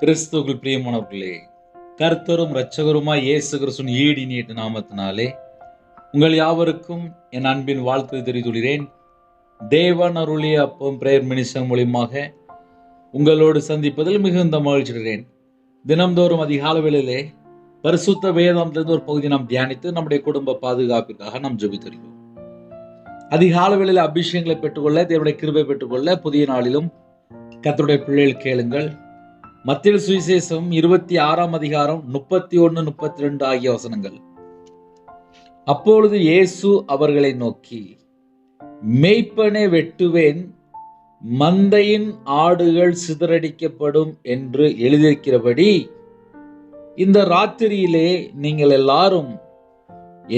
கிறிஸ்துவுக்குள் பிரியமானவர்களே, கர்த்தரும் இரட்சகருமாய் இயேசு கிறிஸ்துவின் ஈடு இனிய நாமத்தினாலே உங்கள் யாவருக்கும் என் அன்பின் வாழ்த்து தெரிவித்துள்ளேன். தேவன் அருளிய அப்பம் பிரேயர் மினிஸ்டர் மூலியமாக உங்களோடு சந்திப்பதில் மிகுந்த மகிழ்ச்சி அடைகிறேன். தினம்தோறும் அதிகாலை வேளையிலே பரிசுத்த வேதாந்தத்திலிருந்து ஒரு பகுதி நாம் தியானித்து நம்முடைய குடும்ப பாதுகாப்பிற்காக நாம் ஜெபித்திருக்கிறோம். அதிகாலை வேளையில அபிஷேகங்களை பெற்றுக்கொள்ள, தேவனுடைய கிருபை பெற்றுக்கொள்ள புதிய நாளிலும் கர்த்தருடைய பிள்ளைகள் கேளுங்கள். மத்தேயு சுவிசேஷம் 26 அதிகாரம் 31, 32 ஆகிய வசனங்கள். அப்பொழுது இயேசு அவர்களை நோக்கி, மேய்ப்பனை வெட்டுவேன், மந்தையின் ஆடுகள் சிதறடிக்கப்படும் என்று எழுதியிருக்கிறபடி இந்த ராத்திரியிலே நீங்கள் எல்லாரும்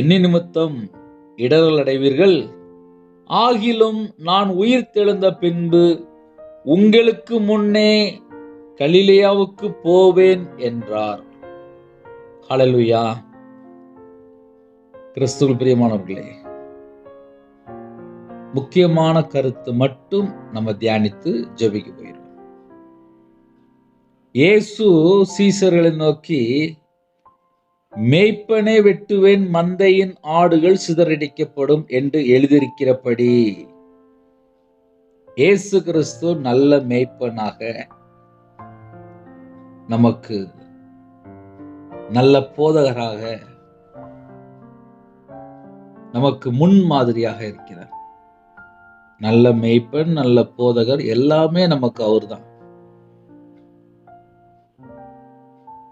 என்னை நிமித்தம் இடறல் அடைவீர்கள். ஆகிலும் நான் உயிர் தெழுந்த பின்பு உங்களுக்கு முன்னே கலிலேயாவுக்கு போவேன் என்றார். ஹல்லேலூயா. கிறிஸ்துவுக்குள் பிரியமானவர்களே, முக்கியமான கருத்து மட்டும் நம்ம தியானித்து ஜெபிக்க போகிறோம். இயேசு சீசர்களை நோக்கி, மேய்ப்பனை வெட்டுவேன், மந்தையின் ஆடுகள் சிதறடிக்கப்படும் என்று எழுதியிருக்கிறபடி. இயேசு கிறிஸ்து நல்ல மேய்ப்பனாக, நமக்கு நல்ல போதகராக, நமக்கு முன்மாதிரியாக இருக்கிறார். நல்ல மேய்ப்பன், நல்ல போதகர், எல்லாமே நமக்கு அவர்தான்.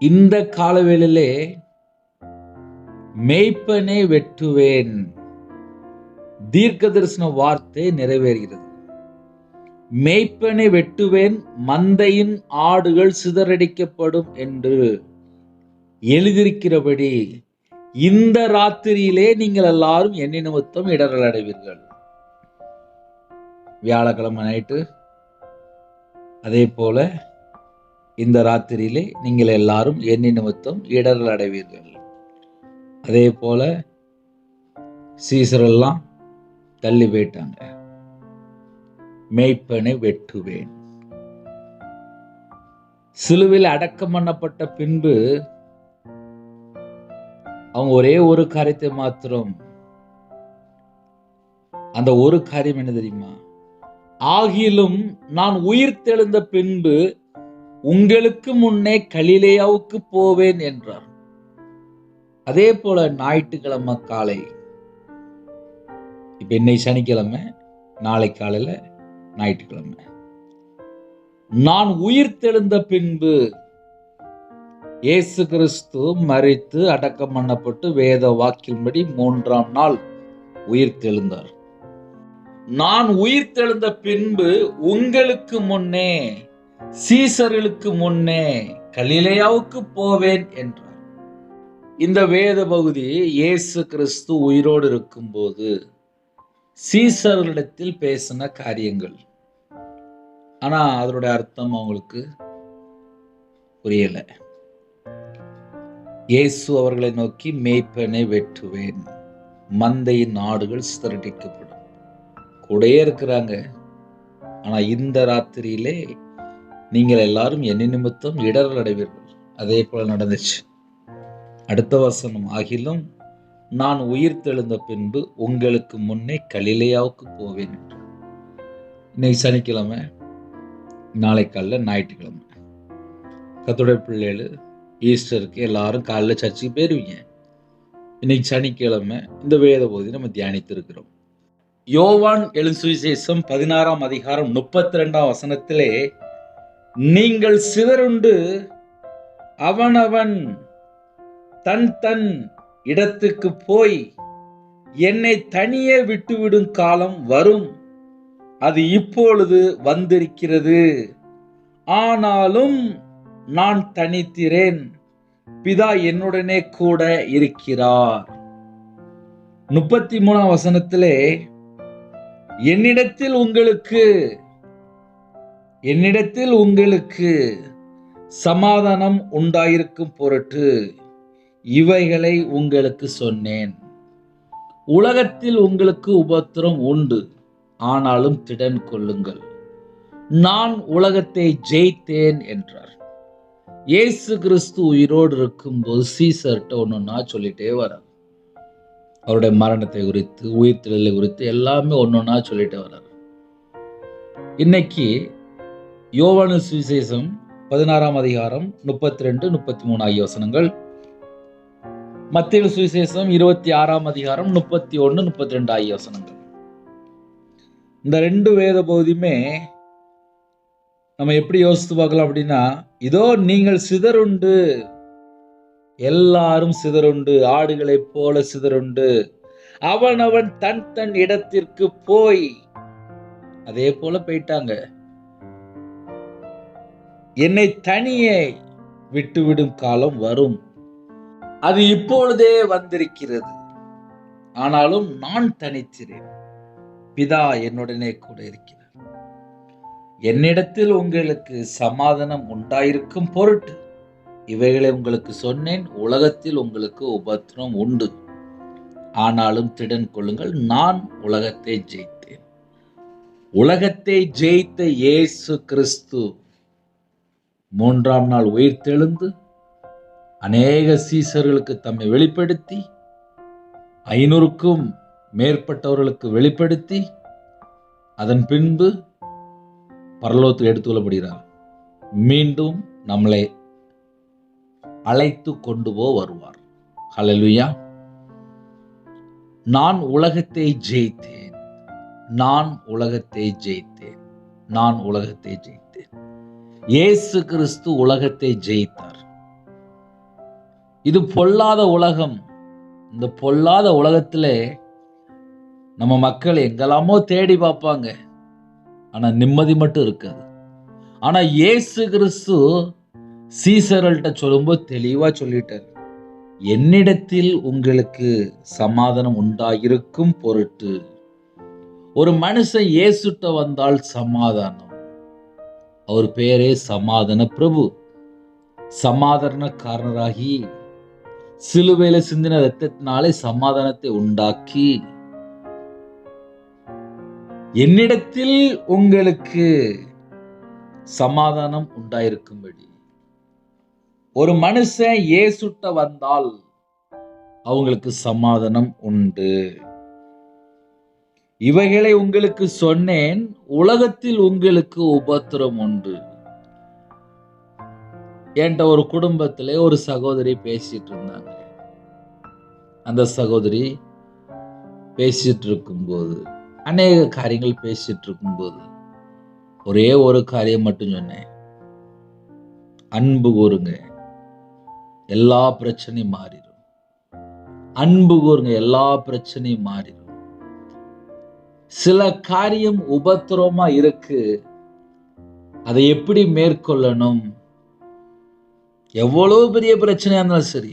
இந்த காலவேளையிலே மேய்ப்பனை வெட்டுவேன், தீர்க்க தரிசன வார்த்தை நிறைவேறுகிறது. மேய்ப்பனை வெட்டுவேன், மந்தையின் ஆடுகள் சிதறடிக்கப்படும் என்று எழுதியிருக்கிறபடி இந்த ராத்திரியிலே நீங்கள் எல்லாரும் என்னை நிமித்தம் இடறல் அடைவீர்கள். வியாழக்கிழமை நைட்டு, அதே போல இந்த ராத்திரியிலே நீங்கள் எல்லாரும் என்னை நிமித்தம் இடறல் அடைவீர்கள். அதே போல சீசரெல்லாம் தள்ளி போயிட்டாங்க. மேய்ப்பனை வெட்டுவேன். சிலுவையில் அடக்கம் பண்ணப்பட்ட பின்பு அவங்க ஒரே ஒரு காரியத்தை மாத்திரம், அந்த ஒரு காரியம் என்ன தெரியுமா? ஆகிலும் நான் உயிர் தெழுந்த பின்பு உங்களுக்கு முன்னே கலிலேயாவுக்கு போவேன் என்றார். அதே போல ஞாயிற்றுக்கிழமை காலை, இப்ப இன்னைக்கு சனிக்கிழமை, நாளை காலையில ஞாயிற்றுக்கிழமை, நான் உயிர் தெழுந்த பின்பு இயேசு கிறிஸ்து மரித்து அடக்கம் பண்ணப்பட்டு வேத வாக்கின்படி 3ஆம் நாள் உயிர் தெழுந்தார். நான் உயிர் தெழுந்த பின்பு உங்களுக்கு முன்னே, சீசர்களுக்கு முன்னே கலிலேயாவுக்கு போவேன் என்றார். இந்த வேத பகுதி இயேசு கிறிஸ்து உயிரோடு இருக்கும்போது சீசர்களிடத்தில் பேசின காரியங்கள். ஆனா அதனுடைய அர்த்தம் அவங்களுக்கு புரியல. இயேசு அவர்களை நோக்கி, மேய்ப்பனை வெட்டுவேன், மந்தையின் ஆடுகள் சிதறடிக்கப்படும். கூடயே இருக்கிறாங்க. ஆனா இந்த ராத்திரியிலே நீங்கள் எல்லாரும் என்னை நிமித்தம் இடறல் அடைவீர்கள். அதே போல நடந்துச்சு. அடுத்த வசனம், ஆகிலும் நான் உயிர் தெழுந்த பின்பு உங்களுக்கு முன்னே கலிலேயாவுக்கு போவேன் என்று. இன்னைக்கு சனிக்கிழமை, நாளை காலைல ஞாயிற்றுக்கிழமை. கர்த்தருடைய பிள்ளைகள் ஈஸ்டருக்கு எல்லாரும் காலைல சர்ச்சுக்கு போயிருவீங்க. இன்னைக்கு சனிக்கிழமை இந்த வேத பகுதி நம்ம தியானித்து இருக்கிறோம். யோவான் எழுதின சுவிசேஷம் 16ஆம் அதிகாரம் 32ஆம் வசனத்திலே, நீங்கள் சிதறுண்டு அவனவன் தன் தன் இடத்துக்கு போய் என்னை தனியே விட்டுவிடும் காலம் வரும், அது இப்பொழுது வந்திருக்கிறது. ஆனாலும் நான் தனித்திரேன், பிதா என்னுடனே கூட இருக்கிறார். 33ஆம் வசனத்திலே, என்னிடத்தில் உங்களுக்கு சமாதானம் உண்டாயிருக்கும் பொருட்டு இவைகளை உங்களுக்கு சொன்னேன். உலகத்தில் உங்களுக்கு உபத்திரம் உண்டு, ஆனாலும் திடன் கொள்ளுங்கள், நான் உலகத்தை ஜெயித்தேன் என்றார். இயேசு கிறிஸ்து உயிரோடு இருக்கும்போது சீசர்கிட்ட ஒன்னொன்னா சொல்லிட்டே வரார். அவருடைய மரணத்தை குறித்து, உயிர்த்தெழுதலை குறித்து எல்லாமே ஒன்னொன்னா சொல்லிட்டே வரார். இன்னைக்கு யோவானு சுவிசேஷம் 16ஆம் அதிகாரம் 32, 33 ஆகிய வசனங்கள், மத்தேயு சுவிசேஷம் 26ஆம் அதிகாரம் 31, 32 ஆகிய வசனங்கள். இந்த 2 வேத பகுதியுமே நம்ம எப்படி யோசித்து பார்க்கலாம் அப்படின்னா, இதோ நீங்கள் சிதறுண்டு, எல்லாரும் சிதறுண்டு, ஆடுகளைப் போல சிதறுண்டு, அவனவன் தன் தன் இடத்திற்கு போய், அதே போல போயிட்டாங்க. என்னை தனியே விட்டுவிடும் காலம் வரும், அது இப்பொழுதே வந்திருக்கிறது. ஆனாலும் நான் தனித்திரேன், பிதா என்னுடனே கூட இருக்கிறார். என்னிடத்தில் உங்களுக்கு சமாதானம் உண்டாயிருக்கும் பொருட்டு இவைகளை உங்களுக்கு சொன்னேன். உலகத்தில் உங்களுக்கு உபத்திரம் உண்டு, ஆனாலும் திடன் கொள்ளுங்கள், நான் உலகத்தை ஜெயித்தேன். உலகத்தை ஜெயித்த இயேசு கிறிஸ்து 3ஆம் நாள் உயிர்த்தெழுந்து அநேக சீசர்களுக்கு தம்மை வெளிப்படுத்தி, 500க்கும் மேற்பட்டவர்களுக்கு வெளிப்படுத்தி, அதன் பின்பு பரலோகத்தில் எடுத்துக்கொள்ளப்படுகிறார். மீண்டும் நம்மளை அழைத்து கொண்டு வருவார். ஹல்லேலூயா. நான் உலகத்தை ஜெயித்தேன், நான் உலகத்தை ஜெயித்தேன், நான் உலகத்தை ஜெயித்தேன். இயேசு கிறிஸ்து உலகத்தை ஜெயித்தார். இது பொல்லாத உலகம். இந்த பொல்லாத உலகத்திலே நம்ம மக்கள் எங்கெல்லாமோ தேடி பார்ப்பாங்க, ஆனா நிம்மதி மட்டும் இருக்காது. ஆனா இயேசு கிறிஸ்து சீசர்கள்ட்ட சொல்லும்போது தெளிவா சொல்லிட்டார், என்னிடத்தில் உங்களுக்கு சமாதானம் உண்டாயிருக்கும் பொருட்டு. ஒரு மனுஷன் இயேசுட்ட வந்தால் சமாதானம். அவர் பேரே சமாதான பிரபு. சமாதானக்காரராகி சிலுவையில சிந்தின இரத்தத்தினாலே சமாதானத்தை உண்டாக்கி, என்னிடத்தில் உங்களுக்கு சமாதானம் உண்டாயிருக்கும்படி. ஒரு மனுஷன் இயேசுட்ட வந்தால் அவங்களுக்கு சமாதானம் உண்டு. இவைகளை உங்களுக்கு சொன்னேன், உலகத்தில் உங்களுக்கு உபத்திரம் உண்டு. என்கிட்ட ஒரு குடும்பத்திலே ஒரு சகோதரி பேசிட்டு இருந்தாங்க. அந்த சகோதரி பேசிட்டு இருக்கும்போது, அநேக காரியங்கள் பேசிட்டு இருக்கும்போது, ஒரே ஒரு காரியம் மட்டும் சொன்னேன், அன்பு கூறுங்க, எல்லா பிரச்சனையும் மாறிடும். அன்பு கூறுங்க, எல்லா பிரச்சனையும் மாறிடும். சில காரியம் உபத்திரமா இருக்கு, அதை எப்படி மேற்கொள்ளணும்? எவ்வளவு பெரிய பிரச்சனையா இருந்தாலும் சரி,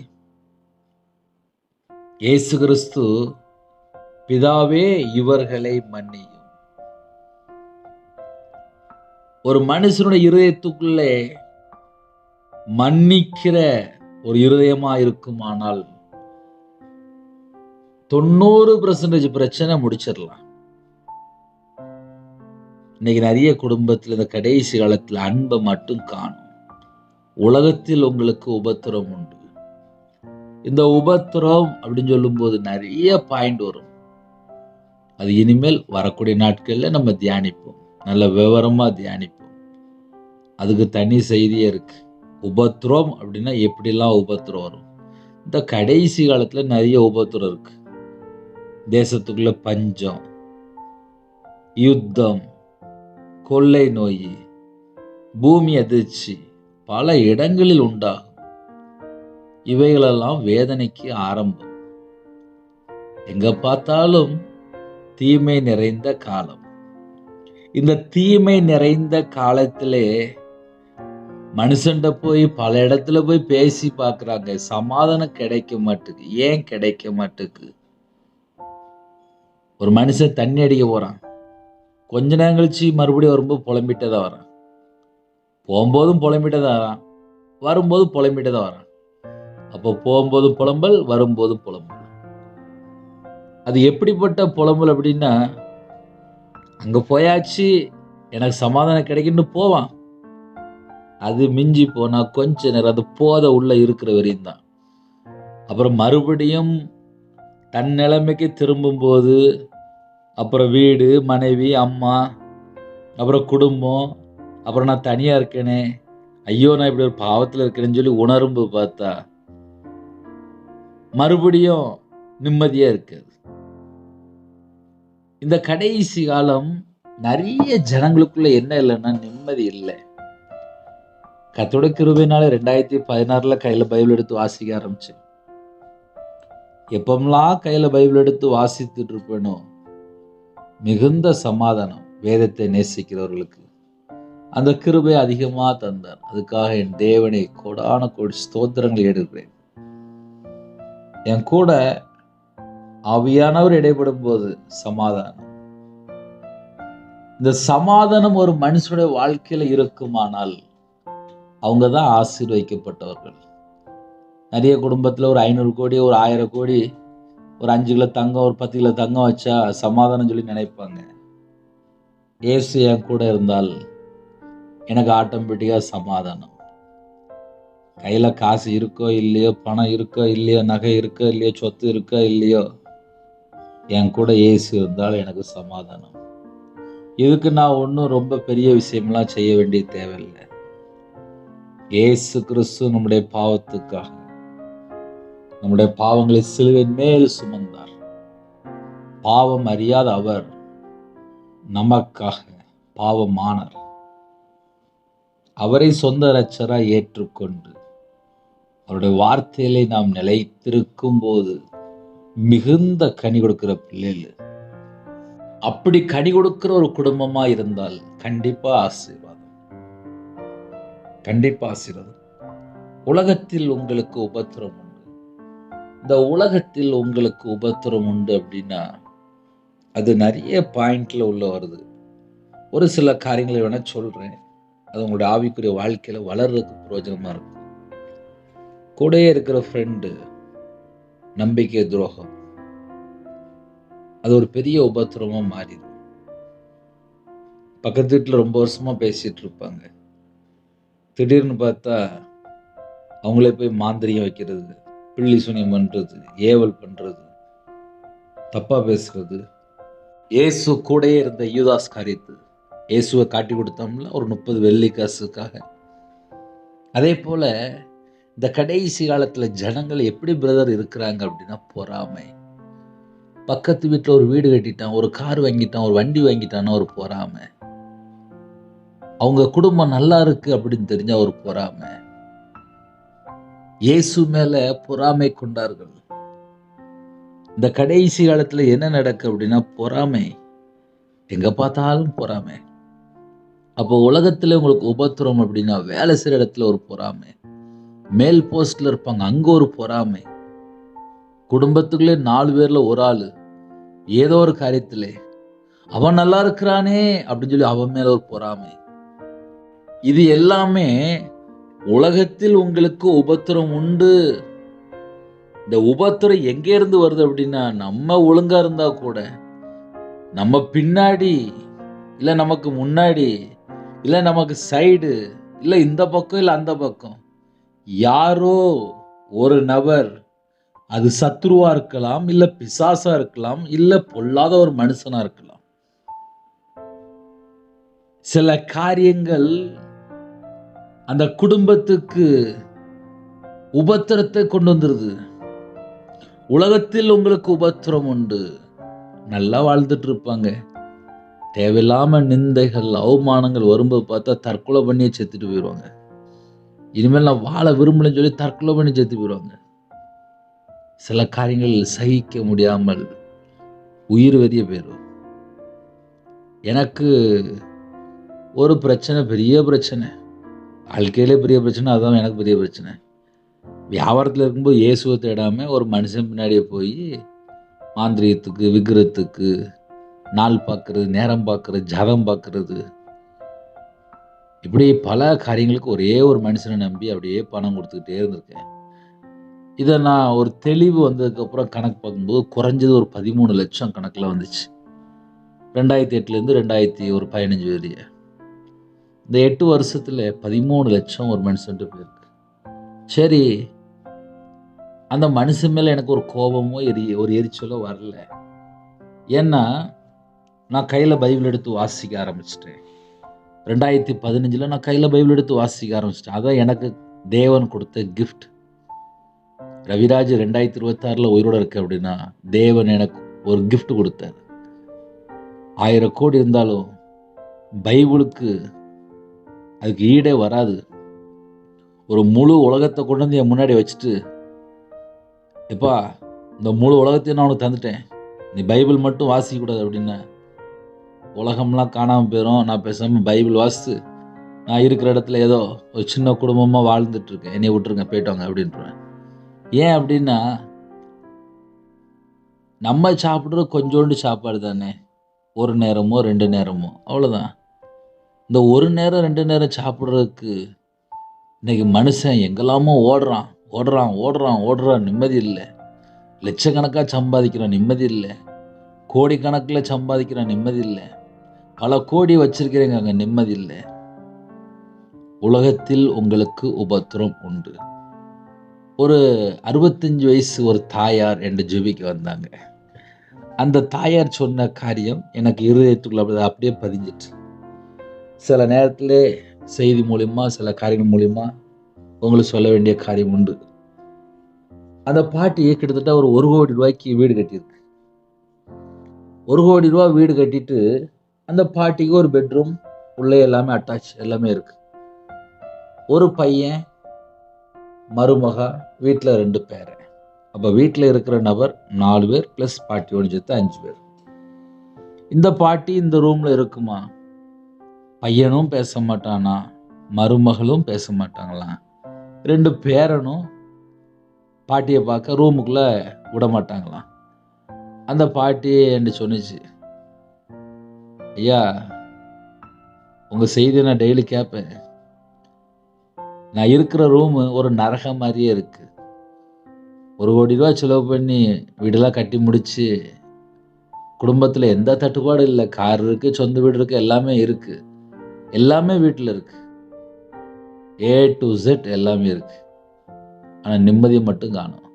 இயேசு கிறிஸ்து பிதாவே இவர்களை மன்னியும். ஒரு மனுஷனுடைய இருதயத்துக்குள்ளே மன்னிக்கிற ஒரு இருதயமா இருக்குமானால் 90% பிரச்சனை முடிச்சிடலாம். இன்னைக்கு நிறைய குடும்பத்தில் இந்த கடைசி காலத்தில் அன்பை மட்டும் காணும். உலகத்தில் உங்களுக்கு உபத்திரம் உண்டு. இந்த உபத்திரம் அப்படின்னு சொல்லும்போது நிறைய பாயிண்ட் வரும். அது இனிமேல் வரக்கூடிய நாட்கள்ல நம்ம தியானிப்போம், நல்ல விவரமா தியானிப்போம். அதுக்கு தனி செய்தியே இருக்கு. உபத்திரம் அப்படின்னா எப்படிலாம் உபத்திரம் வரும். இந்த கடைசி காலத்துல நிறைய உபத்திரம் இருக்கு. தேசத்துக்குள்ள பஞ்சம், யுத்தம், கொள்ளை நோய், பூமி அதிர்ச்சி பல இடங்களில் உண்டாகும். இவைகளெல்லாம் வேதனைக்கு ஆரம்பம். எங்க பார்த்தாலும் தீமை நிறைந்த காலம். இந்த தீமை நிறைந்த காலத்திலே மனுஷன்ட போய் பல இடத்துல போய் பேசி பார்க்குறாங்க, சமாதானம் கிடைக்க மாட்டுக்கு. ஏன் கிடைக்க மாட்டுக்கு? ஒரு மனுஷன் தண்ணி அடிக்க போறான், கொஞ்ச நேரம் கழிச்சு மறுபடியும் வரும்போது புலம்பிட்டே தான் வரான். போகும்போதும் புலம்பிட்டே தான் வரான், வரும்போது புலம்பிட்டே தான் வரான். அப்போ போகும்போதும் புலம்பல், வரும்போதும் புலம்பல். அது எப்படிப்பட்ட புலம்பல் அப்படின்னா, அங்க போயாச்சு எனக்கு சமாதானம் கிடைக்குன்னு போவான். அது மிஞ்சி போனா கொஞ்ச நேரம் அது போதை உள்ள இருக்கிற வரையும் தான். அப்புறம் மறுபடியும் தன் நிலைமைக்கு திரும்பும்போது, அப்புறம் வீடு, மனைவி, அம்மா, அப்புறம் குடும்பம், அப்புறம் நான் தனியா இருக்கேனே, ஐயோ! நான் இப்படி ஒரு பாவத்துல இருக்கிறேன்னு சொல்லி உணரும்போது பார்த்தா, மறுபடியும் நிம்மதியா இருக்காது. இந்த கடைசி காலம் நெறைய ஜனங்களுக்குள்ள என்ன இல்லன்னா, நிம்மதி இல்ல. கர்த்தருடைய கிருபையினால 2016ல கையில பைபிள் எடுத்து வாசிக்க ஆரம்பிச்சேன். எப்பமெல்லாம் கையில பைபிள் எடுத்து வாசித்துட்டு இருப்பேனோ, மிகுந்த சமாதானம் வேதத்தை நேசிக்கிறவர்களுக்கு. அந்த கிருபை அதிகமா தந்தார். அதுக்காக என் தேவனை கோடான கோடி ஸ்தோத்திரங்கள் ஏறெடுக்கிறேன். என் கூட ஆவியானவர் இடைப்படும்போது சமாதானம். இந்த சமாதானம் ஒரு மனுஷனுடைய வாழ்க்கையில இருக்குமானால், அவங்க தான் ஆசீர்வதிக்கப்பட்டவர்கள். நிறைய குடும்பத்துல ஒரு 500 கோடி, ஒரு 1000 கோடி, ஒரு 5 கிலோ தங்கம், ஒரு 10 கிலோ தங்கம் வச்சா சமாதானம் சொல்லி நினைப்பாங்க. இயேசு என் கூட இருந்தால் எனக்கு ஆட்டோமேட்டிக்கா சமாதானம். கையில காசு இருக்கோ இல்லையோ, பணம் இருக்கோ இல்லையோ, நகை இருக்கோ இல்லையோ, சொத்து இருக்கோ இல்லையோ, என் கூட இயேசு இருந்தால் எனக்கு சமாதானம். இதுக்கு நான் ஒன்றும் ரொம்ப பெரிய விஷயம்லாம் செய்ய வேண்டிய தேவையில்லை. இயேசு கிறிஸ்து நம்முடைய பாவத்துக்காக நம்முடைய பாவங்களை சிலுவையின் மேல் சுமந்தார். பாவம் அறியாத அவர் நமக்காக பாவமானார். அவரை சொந்த இரட்சகராய் ஏற்றுக்கொண்டு அவருடைய வார்த்தையிலே நாம் நிலைத்திருக்கும் போது மிகுந்த கனி கொடுக்கிற பிள்ளைகள். அப்படி கனி கொடுக்கிற ஒரு குடும்பமா இருந்தால் கண்டிப்பா ஆசீர்வாதம். கண்டிப்பா ஆசீர்வாதம். உலகத்தில் உங்களுக்கு உபத்திரம் உண்டு. இந்த உலகத்தில் உங்களுக்கு உபத்திரம் உண்டு அப்படின்னா அது நிறைய பாயிண்ட்ல உள்ள வருது. ஒரு சில காரியங்களை வேணா சொல்றேன். அது உங்களுடைய ஆவிக்குரிய வாழ்க்கையில வளர்றதுக்கு பிரயோஜனமா இருக்கும். கூடயே இருக்கிற ஃப்ரெண்டு நம்பிக்கை துரோகம், அது ஒரு பெரிய உபத்திரமா மாறிடும். பக்கத்து வீட்டில் ரொம்ப வருஷமா பேசிட்டு இருப்பாங்க. திடீர்னு பார்த்தா அவங்களே போய் மாந்திரியம் வைக்கிறது, பில்லி சூனியம் பண்றது, ஏவல் பண்றது, தப்பா பேசுறது. இயேசு கூடயே இருந்த யூதாஸ் காரியத்து இயேசுவை காட்டி கொடுத்தோம்ல ஒரு 30 வெள்ளி காசுக்காக. அதே போல இந்த கடைசி காலத்துல ஜனங்கள் எப்படி பிரதர் இருக்கிறாங்க அப்படின்னா, பொறாமை. பக்கத்து வீட்டில் ஒரு வீடு கட்டிட்டான், ஒரு கார் வாங்கிட்டான், ஒரு வண்டி வாங்கிட்டான்னா ஒரு பொறாமை. அவங்க குடும்பம் நல்லா இருக்கு அப்படின்னு தெரிஞ்சா ஒரு பொறாமை. இயேசு மேல பொறாமை கொண்டார்கள். இந்த கடைசி காலத்துல என்ன நடக்கு அப்படின்னா பொறாமை. எங்க பார்த்தாலும் பொறாமை. அப்போ உலகத்துல உங்களுக்கு உபத்திரம் அப்படின்னா வேலை செய்யற இடத்துல ஒரு பொறாமை. மேல் போஸ்ட்ல இருப்பாங்க, அங்க ஒரு பொறாமை. குடும்பத்துக்குள்ளே 4 பேர்ல ஒரு ஆளு ஏதோ ஒரு காரியத்திலே அவன் நல்லா இருக்கிறானே அப்படின்னு சொல்லி அவன் மேல ஒரு பொறாமை. இது எல்லாமே உலகத்தில் உங்களுக்கு உபத்திரம் உண்டு. இந்த உபத்திரம் எங்க இருந்து வருது அப்படின்னா, நம்ம ஒழுங்கா இருந்தா கூட நம்ம பின்னாடி, இல்ல நமக்கு முன்னாடி, இல்ல நமக்கு சைடு, இல்ல இந்த பக்கம் இல்ல அந்த பக்கம் யாரோ ஒரு நபர், அது சத்ருவா இருக்கலாம், இல்ல பிசாசா இருக்கலாம், இல்ல பொல்லாத ஒரு மனுஷனா இருக்கலாம். சில காரியங்கள் அந்த குடும்பத்துக்கு உபத்திரத்தை கொண்டு வந்துருது. உலகத்தில் உங்களுக்கு உபத்திரம் உண்டு. நல்லா வாழ்ந்துட்டு இருப்பாங்க. தேவையில்லாம நிந்தைகள், அவமானங்கள் வரும்போது பார்த்தா தற்கொலை பண்ணியே செத்துட்டு போயிடுவாங்க. இனிமேல் நான் வாழ விரும்பலன்னு சொல்லி தற்கொலை பண்ணி செத்து போயிடுவாங்க. சில காரியங்கள் சகிக்க முடியாமல் உயிர் வெறிய போயிடும். எனக்கு ஒரு பிரச்சனை, பெரிய பிரச்சனை, வாழ்க்கையிலே பெரிய பிரச்சனை, அதான் எனக்கு பெரிய பிரச்சனை. வியாபாரத்தில் இருக்கும்போது இயேசுவை தேடாம ஒரு மனுஷன் பின்னாடியே போய் மாந்திரியத்துக்கு, விக்கிரத்துக்கு, நாள் பார்க்கறது, நேரம் பார்க்கறது, ஜாதகம் பார்க்கறது, இப்படி பல காரியங்களுக்கு ஒரே ஒரு மனுஷனை நம்பி அப்படியே பணம் கொடுத்துக்கிட்டே இருந்திருக்கேன். இதை நான் ஒரு தெளிவு வந்ததுக்கப்புறம் கணக்கு பார்க்கும்போது குறைஞ்சது ஒரு 13 லட்சம் கணக்கில் வந்துச்சு. 2008லேருந்து 2015 வரைய. இந்த 8 வருஷத்துல 13 லட்சம் ஒரு மனுஷன்ட்டு போயிருக்கு. சரி, அந்த மனுஷன் மேல எனக்கு ஒரு கோபமோ ஒரு எரிச்சலோ வரல. ஏன்னா நான் கையில பைபிள் எடுத்து வாசிக்க ஆரம்பிச்சிட்டேன். 2015ல நான் கையில பைபிள் எடுத்து வாசிக்க ஆரம்பிச்சிட்டேன். அதான் எனக்கு தேவன் கொடுத்த கிஃப்ட். ரவிராஜ் 2026ல உயிரோட இருக்கு அப்படின்னா தேவன் எனக்கு ஒரு கிஃப்ட் கொடுத்தார். 1000 கோடி இருந்தாலும் பைபிளுக்கு அதுக்கு ஈடே வராது. ஒரு முழு உலகத்தை கொண்டு வந்து என் முன்னாடி வச்சுட்டு, எப்பா இந்த முழு உலகத்தையும் நான் உனக்கு தந்துட்டேன், நீ பைபிள் மட்டும் வாசிக்க கூடாது அப்படின்னா உலகம்லாம் காணாமல் போயிடும். நான் பேசாமல் பைபிள் வாசித்து நான் இருக்கிற இடத்துல ஏதோ ஒரு சின்ன குடும்பமாக வாழ்ந்துட்டு இருக்கேன், என்னைய விட்டுருங்க போயிட்டோங்க அப்படின்ட்டுருவேன். ஏன் அப்படின்னா நம்ம சாப்பிட்றது கொஞ்சோண்டு சாப்பாடு தானே, ஒரு நேரமோ 2 நேரமோ அவ்வளோதான். இந்த ஒரு நேரம் 2 நேரம் சாப்பிட்றதுக்கு இன்னைக்கு மனுஷன் எங்கெல்லாமோ ஓடுறான் ஓடுறான் ஓடுறான் ஓடுறான், நிம்மதி இல்லை. லட்சக்கணக்காக சம்பாதிக்கிறான், நிம்மதி இல்லை. கோடிக்கணக்கில் சம்பாதிக்கிறான், நிம்மதி இல்லை. பல கோடி வச்சிருக்கிறீங்க, அங்கே நிம்மதி இல்லை. உலகத்தில் உங்களுக்கு உபத்திரம் உண்டு. ஒரு 65 வயசு ஒரு தாயார் என்று ஜெபிக்க வந்தாங்க. அந்த தாயார் சொன்ன காரியம் எனக்கு இருதயத்துக்குள்ள அப்படியே பதிஞ்சிட்டு, சில நேரத்தில் செய்தி மூலியமா சில காரியங்கள் மூலியமா உங்களுக்கு சொல்ல வேண்டிய காரியம் உண்டு. அந்த பாட்டி கிட்டத்தட்ட ஒரு 1 கோடி ரூபாய்க்கு வீடு கட்டியிருக்கு. 1 கோடி ரூபா வீடு கட்டிட்டு அந்த பாட்டிக்கு ஒரு பெட்ரூம் உள்ளே எல்லாமே அட்டாச் எல்லாமே இருக்கு. ஒரு பையன், மருமக, வீட்டில் 2 பேர். அப்போ வீட்டில் இருக்கிற நபர் 4 பேர் ப்ளஸ் பாட்டியோடு சேர்த்து 5 பேர். இந்த பாட்டி இந்த ரூம்ல இருக்குமா? பையனும் பேச மாட்டானா, மருமகளும் பேச மாட்டாங்களாம். 2 பேரனும் பாட்டியை பார்க்க ரூமுக்குள்ள விட மாட்டாங்களாம். அந்த பாட்டி என்று சொன்னிச்சு, ஐயா உங்கள் செய்தியை நான் டெய்லி கேட்பேன். நான் இருக்கிற ரூமு ஒரு நரகம் மாதிரியே இருக்கு. 1 கோடி ரூபா செலவு பண்ணி வீடெல்லாம் கட்டி முடிச்சு, குடும்பத்தில் எந்த தட்டுப்பாடும் இல்லை. கார் இருக்கு, சொந்த வீடு இருக்கு, எல்லாமே இருக்கு. எல்லாமே வீட்டில் இருக்கு. A to Z எல்லாமே இருக்கு. ஆனால் நிம்மதியை மட்டும் காணும்.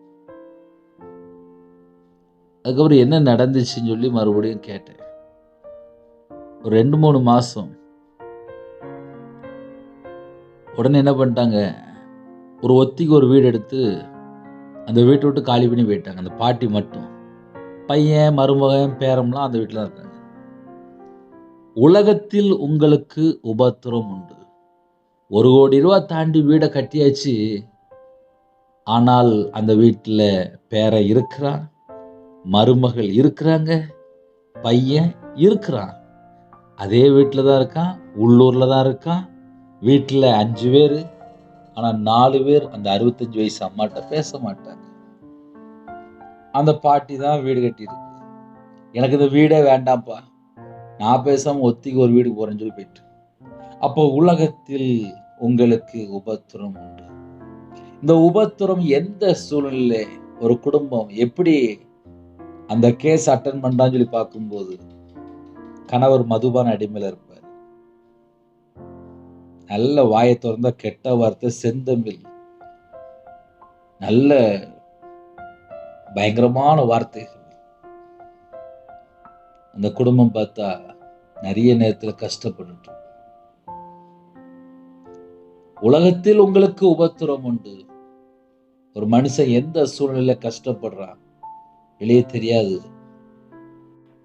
அதுக்கப்புறம் என்ன நடந்துச்சுன்னு சொல்லி மறுபடியும் கேட்டேன். ஒரு 2-3 மாதம் உடனே என்ன பண்ணிட்டாங்க, ஒரு ஒத்திக்கு ஒரு வீடு எடுத்து அந்த வீட்டை விட்டு காலி பண்ணி போயிட்டாங்க. அந்த பாட்டி மட்டும், பையன், மருமகன், பேரம்லாம் அந்த வீட்டில் இருக்காங்க. உலகத்தில் உங்களுக்கு உபத்திரம் உண்டு. 1 கோடி ரூபா தாண்டி வீடை கட்டியாச்சு. ஆனால் அந்த வீட்டில் பேரன் இருக்கிறான், மருமகள் இருக்கிறாங்க, பையன் இருக்கிறான். அதே வீட்டில் தான் இருக்கான், உள்ளூரில் தான் இருக்கான். வீட்டில் 5 பேர். ஆனால் 4 பேர் அந்த 65 வயசு அம்மாட்ட பேச மாட்டாங்க. அந்த பாட்டி தான் வீடு கட்டியிருக்கு. எனக்கு இந்த வீடே வேண்டாம்ப்பா, நான் பேசாமல் ஒத்திக்கு ஒரு வீடு போகிறேன்னு சொல்லி போயிட்டு. அப்போ உலகத்தில் உங்களுக்கு உபத்திரம் உண்டு. இந்த உபத்திரம் எந்த சூழ்நிலை, ஒரு குடும்பம் எப்படி அந்த கேஸ் அட்டன் பண்றான்னு சொல்லி பார்க்கும்போது, கணவர் மதுபான அடிமையில் இருப்பார். நல்ல வாயை திறந்தா கெட்ட வார்த்தை, செந்தமிழ், நல்ல பயங்கரமான வார்த்தைகள். அந்த குடும்பம் பார்த்தா நிறைய நேரத்தில் கஷ்டப்பட்டு. உலகத்தில் உங்களுக்கு உபத்திரம் உண்டு. ஒரு மனுஷன் எந்த சூழ்நிலையில கஷ்டப்படுறான் வெளியே தெரியாது.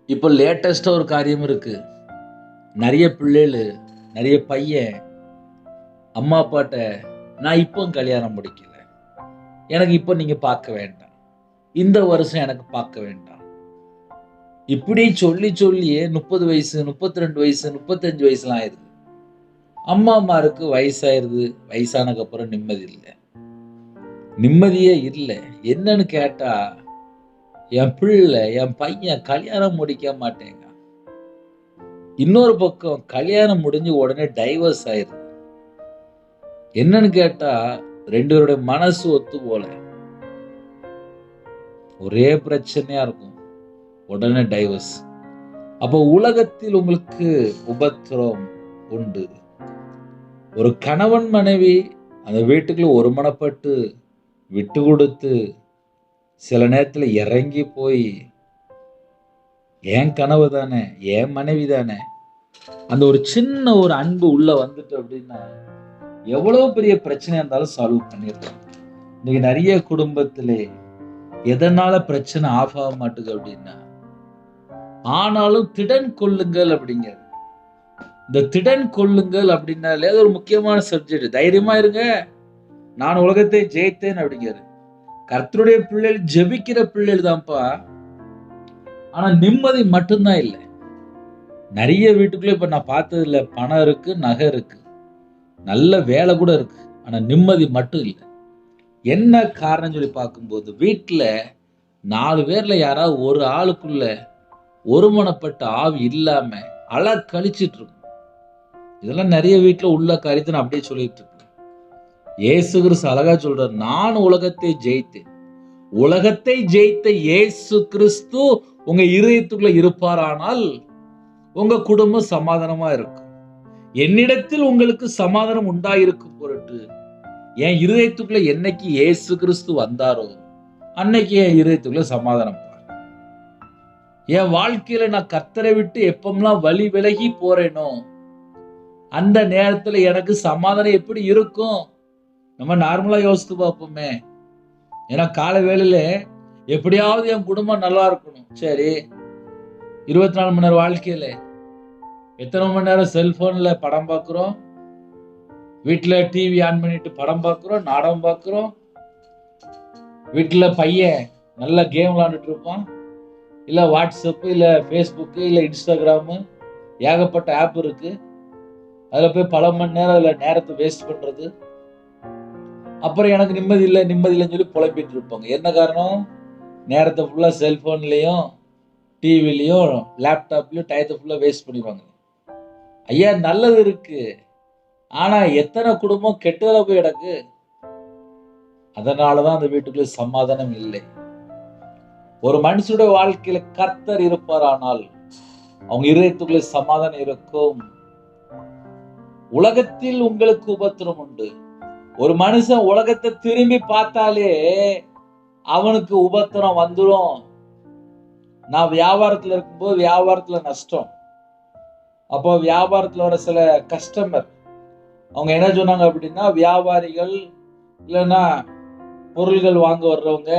இப்போ லேட்டஸ்டா ஒரு காரியம் இருக்கு. நிறைய பிள்ளைகள், நிறைய பையன் அம்மா அப்பாட்ட, நான் இப்போ கல்யாணம் முடிக்கல, எனக்கு இப்போ நீங்க பார்க்க வேண்டாம், இந்த வருஷம் எனக்கு பார்க்க வேண்டாம், இப்படி சொல்லி சொல்லியே 30 வயசு, 32 வயசு, 35 வயசுலாம் ஆயிருது. அம்மா அம்மாருக்கு வயசாயிருது. வயசானதுக்கு அப்புறம் நிம்மதி இல்லை, நிம்மதியே இல்லை. என்னன்னு கேட்டா, என் பிள்ளை, என் பையன் கல்யாணம் முடிக்க மாட்டேங்க. இன்னொரு பக்கம் கல்யாணம் முடிஞ்சு உடனே டைவர்ஸ் ஆயிருது. என்னன்னு கேட்டா 2 பேருடைய மனசு ஒத்து போல, ஒரே பிரச்சனையா இருக்கும், உடனே டைவர்ஸ். அப்போ உலகத்தில் உங்களுக்கு உபத்திரம் உண்டு. ஒரு கணவன் மனைவி அந்த வீட்டுக்குள்ள ஒருமனப்பட்டு விட்டு கொடுத்து சில நேரத்துல இறங்கி போய் என் கனவு தானே, என் மனைவி தானே, அந்த ஒரு சின்ன ஒரு அன்பு உள்ள வந்துட்டு அப்படின்னா எவ்வளவு பெரிய பிரச்சனையா இருந்தாலும் சால்வ் பண்ணிடலாம். இன்னைக்கு நிறைய குடும்பத்திலே எதனால பிரச்சனை ஆஃப் ஆக மாட்டுது அப்படின்னா, ஆனாலும் திடன் கொள்ளுங்கள் அப்படிங்க. இந்த திடன் கொள்ளுங்கள் அப்படின்னாலே அது ஒரு முக்கியமான சப்ஜெக்ட். தைரியமா இருங்க, நான் உலகத்தை ஜெயித்தேன் அப்படிங்கிறாரு. கர்த்தருடைய பிள்ளைகள் ஜெபிக்கிற பிள்ளைகள் தான்ப்பா. ஆனா நிம்மதி மட்டும்தான் இல்லை. நிறைய வீட்டுக்குள்ள இப்ப நான் பார்த்ததுல பணம் இருக்கு, நகை இருக்கு, நல்ல வேலை கூட இருக்கு, ஆனா நிம்மதி மட்டும் இல்லை. என்ன காரணம் சொல்லி பார்க்கும்போது, வீட்டுல 4 பேர்ல யாராவது ஒரு ஆளுக்குள்ள ஒருமனப்பட்ட ஆவி இல்லாம கழிச்சிட்டு இருக்கும். இதெல்லாம் நிறைய வீட்டுல உள்ள காரியத்தை நான் அப்படியே சொல்லிட்டு இருக்கேன். இயேசு கிறிஸ்து அழகா சொல்றார், நான் உலகத்தை ஜெயித்தேன். உலகத்தை ஜெயித்த இயேசு கிறிஸ்து உங்க இருதயத்துக்குள்ள இருப்பாரானால் உங்க குடும்பம் சமாதானமா இருக்கும். என்னிடத்தில் உங்களுக்கு சமாதானம் உண்டாயிருக்கும் பொருட்டு என் இருதயத்துக்குள்ள என்னைக்கு இயேசு கிறிஸ்து வந்தாரோ அன்னைக்கு என் இருதயத்துக்குள்ள சமாதானம். என் வாழ்க்கையில நான் கர்த்தரை விட்டு எப்பமெல்லாம் வழி விலகி போறேனோ அந்த நேரத்துல எனக்கு சமாதானம் எப்படி இருக்கும்? நம்ம நார்மலா யோசித்து பார்ப்போமே. ஏன்னா கால வேளையில எப்படியாவது என் குடும்பம் நல்லா இருக்கணும். சரி, 24 மணி நேரம் வாழ்க்கையில எத்தனை மணி நேரம் செல்போன்ல படம் பார்க்கிறோம், வீட்டுல டிவி ஆன் பண்ணிட்டு படம் பார்க்கிறோம், நாடகம் பார்க்கிறோம். வீட்டுல பையன் நல்ல கேம் விளையாண்டுட்டு இருப்பான், இல்ல வாட்ஸ்அப், இல்ல ஃபேஸ்புக், இல்ல இன்ஸ்டாகிராமு, ஏகப்பட்ட ஆப் இருக்கு. அதுல போய் பல மணி நேரம் அதுல நேரத்தை வேஸ்ட் பண்றது. அப்புறம் எனக்கு நிம்மதி இல்லைன்னு சொல்லி புலம்பிட்டு இருப்பாங்க. என்ன காரணம்? நேரத்தை ஃபுல்லா செல்போன்லயும் டிவிலையும் லேப்டாப்லயும் டயத்தை ஃபுல்லா வேஸ்ட் பண்ணிடுவாங்க. ஐயா, நல்லது இருக்கு, ஆனா எத்தனை குடும்பம் கெட்டதுல போய் கிடக்கு. அதனாலதான் அந்த வீட்டுக்குள்ள சமாதானம் இல்லை. ஒரு மனுஷனுடைய வாழ்க்கையில கர்த்தர் இருப்பாரானால் அவங்க இருதயத்துக்குள்ள சமாதானம் இருக்கும். உலகத்தில் உங்களுக்கு உபத்திரம் உண்டு. ஒரு மனுஷன் உலகத்தை திரும்பி பார்த்தாலே அவனுக்கு உபத்திரம் வந்துடும். நான் வியாபாரத்துல இருக்கும்போது வியாபாரத்துல நஷ்டம். அப்போ வியாபாரத்துல வர சில கஸ்டமர் அவங்க என்ன சொன்னாங்க அப்படின்னா, வியாபாரிகள் இல்லைன்னா பொருள்கள் வாங்க வர்றவங்க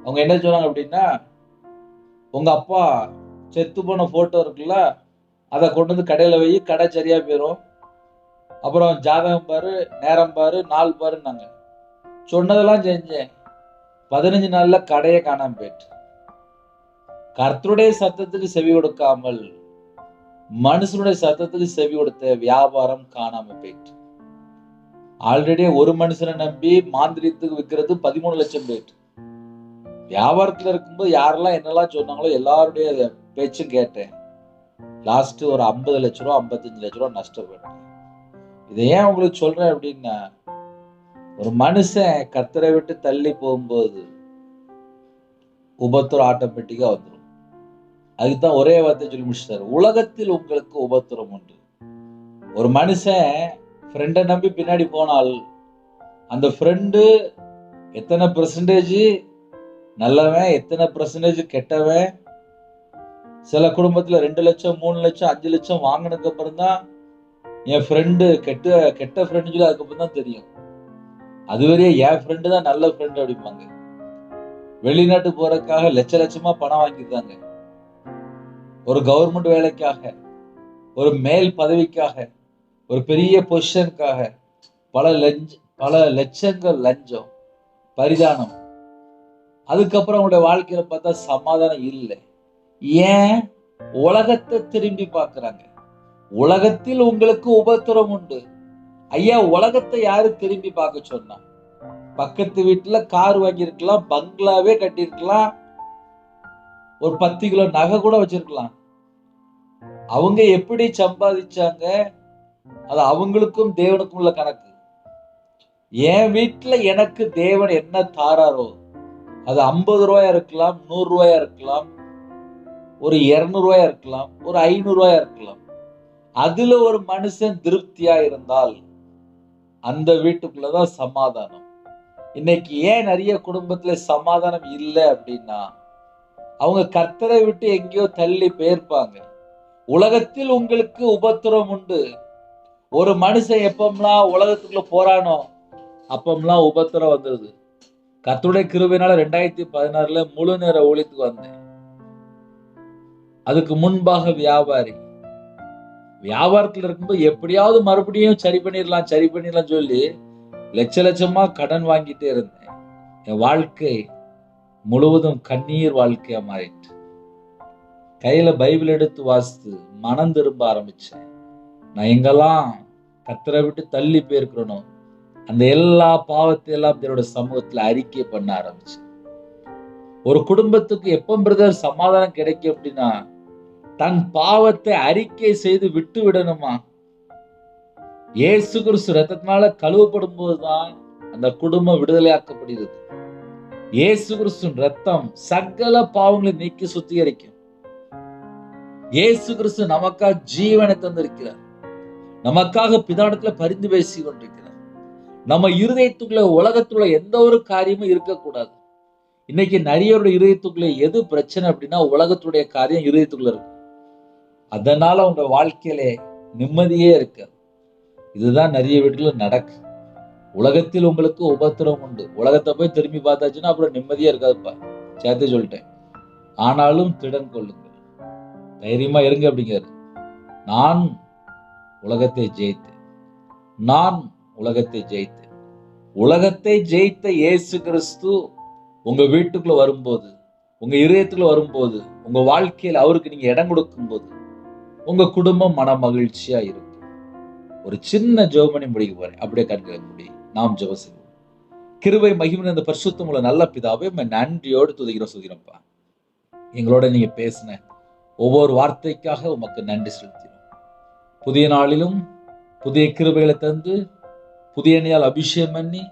அவங்க என்ன சொன்னாங்க அப்படின்னா, உங்க அப்பா செத்து போன போட்டோ இருக்குல்ல, அதை கொண்டு வந்து கடையில வை, கடை சரியா போயிடும். அப்புறம் ஜாதகம் பாரு, நேரம் பாரு, நாள் பாருன்னாங்க. சொன்னதெல்லாம் செஞ்சேன். 15 நாள்ல கடையை காணாம போயிட்டு. கர்த்தருடைய சத்தத்துக்கு செவி கொடுக்காமல் மனுஷனுடைய சத்தத்துக்கு செவி கொடுத்த வியாபாரம் காணாம போயிட்டு. ஆல்ரெடி ஒரு மனுஷனை நம்பி மாந்திரியத்துக்கு விற்கிறது 13 லட்சம் போயிட்டு. வியாபாரத்துல இருக்கும்போது யாரெல்லாம் என்னெல்லாம் சொன்னாங்களோ எல்லாருடைய பேச்சும் கேட்டேன். லாஸ்ட் ஒரு 50 லட்ச ரூபா 55 லட்ச ரூபா நஷ்டப்பட்டேன். இதை ஏன் உங்களுக்கு சொல்றேன் அப்படின்னா, ஒரு மனுஷன் கர்த்தரை விட்டு தள்ளி போகும்போது உபத்திரம் ஆட்டோமேட்டிக்கா வந்துடும். அதுக்குதான் ஒரே வார்த்தை சொல்லி முடிச்சிட்டாரு, உலகத்தில் உங்களுக்கு உபத்திரம் உண்டு. ஒரு மனுஷன் ஃப்ரெண்டை நம்பி பின்னாடி போனால் அந்த ஃப்ரெண்டு எத்தனை பெர்சன்டேஜ் நல்லவன், எத்தனை பெர்சன்டேஜ் கெட்டவன். சில குடும்பத்துல 2 லட்சம் 3 லட்சம் 5 லட்சம் வாங்கினதுக்கு அப்புறம் தான் என் ஃப்ரெண்டு கெட்ட ஃப்ரெண்டு சொல்லி அதுக்கப்புறம் தான் தெரியும். அதுவரையே என் ஃப்ரெண்டு தான் நல்ல ஃப்ரெண்டு அப்படிம்பாங்க. வெளிநாட்டு போறதுக்காக லட்சமா பணம் வாங்கிருந்தாங்க. ஒரு கவர்மெண்ட் வேலைக்காக, ஒரு மேல் பதவிக்காக, ஒரு பெரிய பொசிஷனுக்காக பல லட்சங்கள் லஞ்சம், பரிதானம். அதுக்கப்புறம் அவங்களுடைய வாழ்க்கையில பார்த்தா சமாதானம் இல்லை. ஏன்? உலகத்தை திரும்பி பார்க்கிறாங்க. உலகத்தில் உங்களுக்கு உபத்திரம் உண்டு. ஐயா, உலகத்தை யாரு திரும்பி பார்க்க சொன்னா? பக்கத்து வீட்டுல கார் வாங்கியிருக்கலாம், பங்களாவே கட்டியிருக்கலாம், ஒரு 10 கிலோ நகை கூட வச்சிருக்கலாம். அவங்க எப்படி சம்பாதிச்சாங்க? அது அவங்களுக்கும் தேவனுக்கும் உள்ள கணக்கு. என் வீட்டுல எனக்கு தேவன் என்ன தாராரோ அது 50 ரூபாயா இருக்கலாம், 100 ரூபாயா இருக்கலாம், ஒரு 200 ரூபாயா இருக்கலாம், ஒரு 500 ரூபாயா இருக்கலாம். அதுல ஒரு மனுஷன் திருப்தியா இருந்தால் அந்த வீட்டுக்குள்ளதான் சமாதானம். இன்னைக்கு ஏன் நிறைய குடும்பத்துல சமாதானம் இல்லை அப்படின்னா, அவங்க கர்த்தரை விட்டு எங்கேயோ தள்ளி போயிருப்பாங்க. உலகத்தில் உங்களுக்கு உபத்திரம் உண்டு. ஒரு மனுஷன் எப்பமெல்லாம் உலகத்துக்குள்ள போறானோ அப்பமெல்லாம் உபத்திரம் வந்துருது. கர்த்தருடைய கிருபையினால 2016 முழு நேர ஊழியத்துக்கு வந்தேன். அதுக்கு முன்பாக வியாபாரத்துல இருக்கும்போது எப்படியாவது மறுபடியும் சரி பண்ணிடலாம் சொல்லி லட்சமா கடன் வாங்கிட்டே இருந்தேன். என் வாழ்க்கை முழுவதும் கண்ணீர் வாழ்க்கையா மாறிட்டு, கையில பைபிள் எடுத்து வாசித்து மனம் திரும்ப ஆரம்பிச்சேன். நான் எங்கெல்லாம் கர்த்தரை விட்டு தள்ளி போயிருக்கிறேனோ அந்த எல்லா பாவத்தை எல்லாம் என்னோட சமூகத்துல அறிக்கை பண்ண ஆரம்பிச்சேன். ஒரு குடும்பத்துக்கு எப்ப பிரதர் சமாதானம் கிடைக்கும் அப்படின்னா, தன் பாவத்தை அறிக்கை செய்து விட்டு விடணுமா. இயேசு கிறிஸ்து ரத்தத்தினால கழுவப்படும் போதுதான் அந்த குடும்பம் விடுதலையாக்கப்படுகிறது. இயேசு கிறிஸ்துவின் ரத்தம் சகல பாவங்களை நீக்கி சுத்திகரிக்கும். இயேசு கிறிஸ்து நமக்காக ஜீவனை தந்திருக்கிறார். நமக்காக பிதானத்துல பரிந்து பேசி கொண்டிருக்கிறார். நம்ம இருதயத்துக்குள்ள உலகத்துள்ள எந்த ஒரு காரியமும் இருக்கக்கூடாது. இன்னைக்கு நிறையருடைய இருதயத்துக்குள்ள எது பிரச்சனை அப்படின்னா, உலகத்துடைய காரியம் இருதயத்துக்குள்ள இருக்கு. அதனால உங்க வாழ்க்கையிலே நிம்மதியே இருக்காது. இதுதான் நிறைய வீட்டுல நடக்கு. உலகத்தில் உங்களுக்கு உபத்திரம் உண்டு. உலகத்தை போய் திரும்பி பார்த்தாச்சுன்னா அப்புறம் நிம்மதியா இருக்காதுப்பா, சேர்த்து சொல்லிட்டேன். ஆனாலும் திடன் கொள்ளுங்க, தைரியமா இருங்க அப்படிங்கிறாரு. நான் உலகத்தை ஜெயித்தேன், நான் உலகத்தை ஜெயித்தேன். உலகத்தை ஜெயித்த இயேசு கிறிஸ்து உங்க வீட்டுக்குள்ள வரும்போது, உங்க இதயத்துக்குள்ள வரும்போது, உங்க வாழ்க்கையில் அவருக்கு நீங்க இடம் கொடுக்கும் போது உங்க குடும்பம் மன மகிழ்ச்சியா இருக்கும். ஒரு சின்ன ஜெபம் பண்ணி முடிக்க போறேன். அப்படியே கண்களை மூடி நாம் ஜெபம் செய்வோம். கிருபை மகிமை இந்த பரிசுத்தம் உள்ள நல்ல பிதாவே, நன்றியோடு துதிக்கிறோம்ப்பா. எங்களோட நீங்க பேசின ஒவ்வொரு வார்த்தைக்காக உமக்கு நன்றி செலுத்தினோம். புதிய நாளிலும் புதிய கிருபைகளை தந்து, புதிய எண்ணெயால் அபிஷேகம் பண்ணி,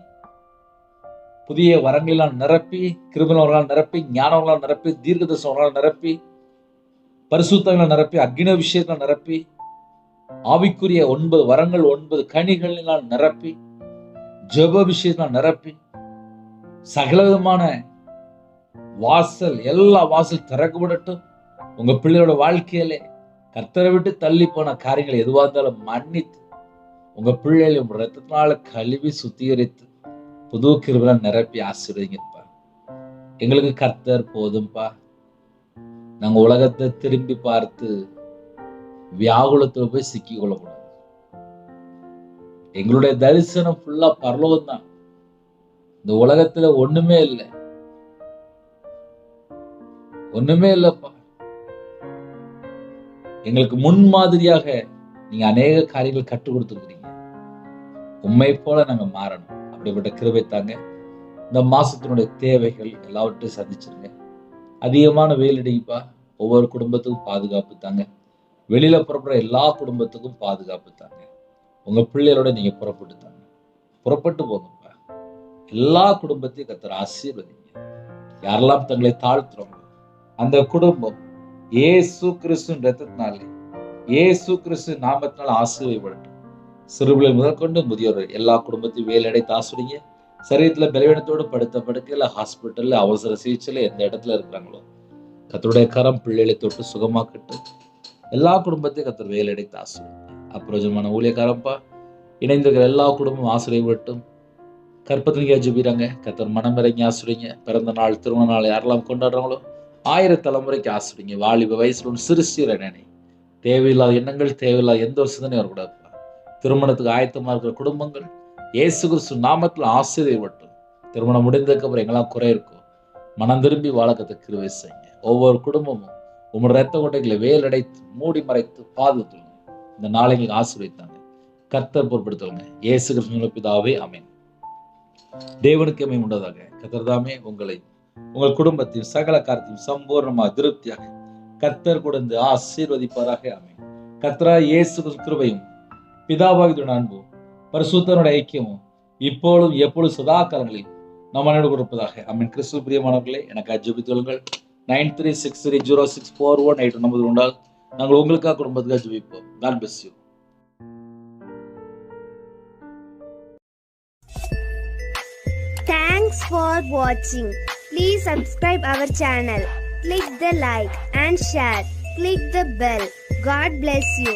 புதிய வரங்களால் நிரப்பி, கிருபைகளால் நிரப்பி, ஞானங்களால் நிரப்பி, தீர்க்கதரிசனங்களால் நிரப்பி, பரிசுத்தங்களால் நிரப்பி, அக்னி அபிஷேகத்தால் நிரப்பி, ஆவிக்குரிய 9 வரங்கள் 9 கனிகளினால் நிரப்பி, ஜெப அபிஷேகத்தால் நிரப்பி, சகலவிதமான வாசல் எல்லா வாசல் திறக்கப்படட்டும். உங்க பிள்ளையோட வாழ்க்கையிலே கர்த்தரை விட்டு தள்ளி போன காரியங்கள் எதுவா இருந்தாலும் மன்னித்து, உங்க பிள்ளைகளை உங்க ரத்தத்தினால கழுவி சுத்திகரித்து புது கிருபையால நிரப்பி ஆசீர்வதிங்கப்பா. எங்களுக்கு கர்த்தர் போதும்பா. நாங்க உலகத்தை திரும்பி பார்த்து வியாகுலத்துல போய் சிக்கி கொள்ளக்கூடாது. எங்களுடைய தரிசனம் ஃபுல்லா பரலோகம் தான். இந்த உலகத்துல ஒண்ணுமே இல்லை, ஒண்ணுமே இல்லப்பா. எங்களுக்கு முன்மாதிரியாக நீங்க அநேக காரியங்கள் கற்றுக் கொடுத்துருக்கீங்க. உண்மை போல நாங்க மாறணும். அப்படிப்பட்ட கிருபை தாங்க. இந்த மாசத்தினுடைய தேவைகள் எல்லாவற்றையும் சந்திச்சிருங்க. அதிகமான வெயில் அடிப்பா. ஒவ்வொரு குடும்பத்துக்கும் பாதுகாப்பு தாங்க. வெளியில புறப்படுற எல்லா குடும்பத்துக்கும் பாதுகாப்பு தாங்க. உங்க பிள்ளைகளோட நீங்க புறப்பட்டு தாங்க, புறப்பட்டு போங்கப்பா. எல்லா குடும்பத்தையும் கர்த்தர் ஆசீர்வதிங்க. யாரெல்லாம் தங்களை தாழ்த்துறோம் அந்த குடும்பம் இயேசு கிறிஸ்துவின் ரத்தத்தினாலே, இயேசு கிறிஸ்து நாமத்தினால ஆசீர்வதிக்கப்படட்டும். சிறுபிள்ளை முதற்கொண்டு முதியோர் எல்லா குடும்பத்தையும் வேலையடைத்து ஆசிரியங்க. சரீரத்துல பலவீனத்தோடு படுத்த படுக்கையில, ஹாஸ்பிட்டல்ல, அவசர சிகிச்சையில எந்த இடத்துல இருக்கிறாங்களோ கர்த்தருடைய கரம் பிள்ளைகளை தொட்டு சுகமாக்கட்டும். எல்லா குடும்பத்தையும் கர்த்தர் வேலையடைத்து ஆசிரியங்க. அப்பிரயோஜனமான ஊழியக்காரப்பா, இணைந்திருக்கிற எல்லா குடும்பமும் ஆசிரியப்பட்டும். கற்பத்திரிக்கை ஜெபிக்கிறாங்க, கர்த்தர் மனம் இறங்கி ஆசிரியங்க. பிறந்த நாள், திருமண நாள் யாரெல்லாம் கொண்டாடுறாங்களோ 1000 தலைமுறைக்கு ஆசிரியங்க. வாலிப வயசுல சிறு சிறு நினை தேவையில்லாத எண்ணங்கள், தேவையில்லாத எந்த ஒரு சிந்தனையும் வரக்கூடாது. திருமணத்துக்கு ஆயத்தமா இருக்கிற குடும்பங்கள் இயேசு கிறிஸ்து நாமத்தில் ஆசீர்வதிக்கப்பட்டும். திருமணம் முடிந்ததுக்கு அப்புறம் எங்கெல்லாம் குறை இருக்கும், மனம் திரும்பி வாழ கர்த்தர் கிருபை செய்யுங்க. ஒவ்வொரு குடும்பமும் உங்களோட ரத்த கோட்டைகளை வேலடைத்து மூடி மறைத்து பாதுகாத்துங்க. இந்த நாளை எங்களுக்கு ஆசீர்வதித்தாங்க. கர்த்தர் பொறுப்படுத்துங்க. இயேசு கிறிஸ்து பிதாவே, ஆமென். தேவனுக்கு மகிமை உண்டதாக. கர்த்தர் தாமே உங்களை, உங்கள் குடும்பத்தையும் சகல காரியத்தையும் சம்பூர்ணமாக திருப்தியாக கர்த்தர் கொடுத்து ஆசீர்வதிப்பாராக. ஆமென். கர்த்தராகிய இயேசு கிருபையும் பிதாவாகிய அன்பும் பரிசுத்தனுடைய ஐக்கியமும் இப்பொழுதும் எப்பொழுது சதா காலங்களில் நம் அனைவரும் கொடுப்பதாக. ஆமென். கிறிஸ்துவில் பிரியமானவர்களே, எனக்கு ஜெபித்துக் கொள்ளுங்கள். 9363064182 நம்பர் கொண்டால் நாங்கள் உங்களுக்காக குடும்பத்துக்காக ஜெபிப்போம். God bless you. Thanks for watching. Please subscribe our channel. Click the like and share. Click the bell. God bless you.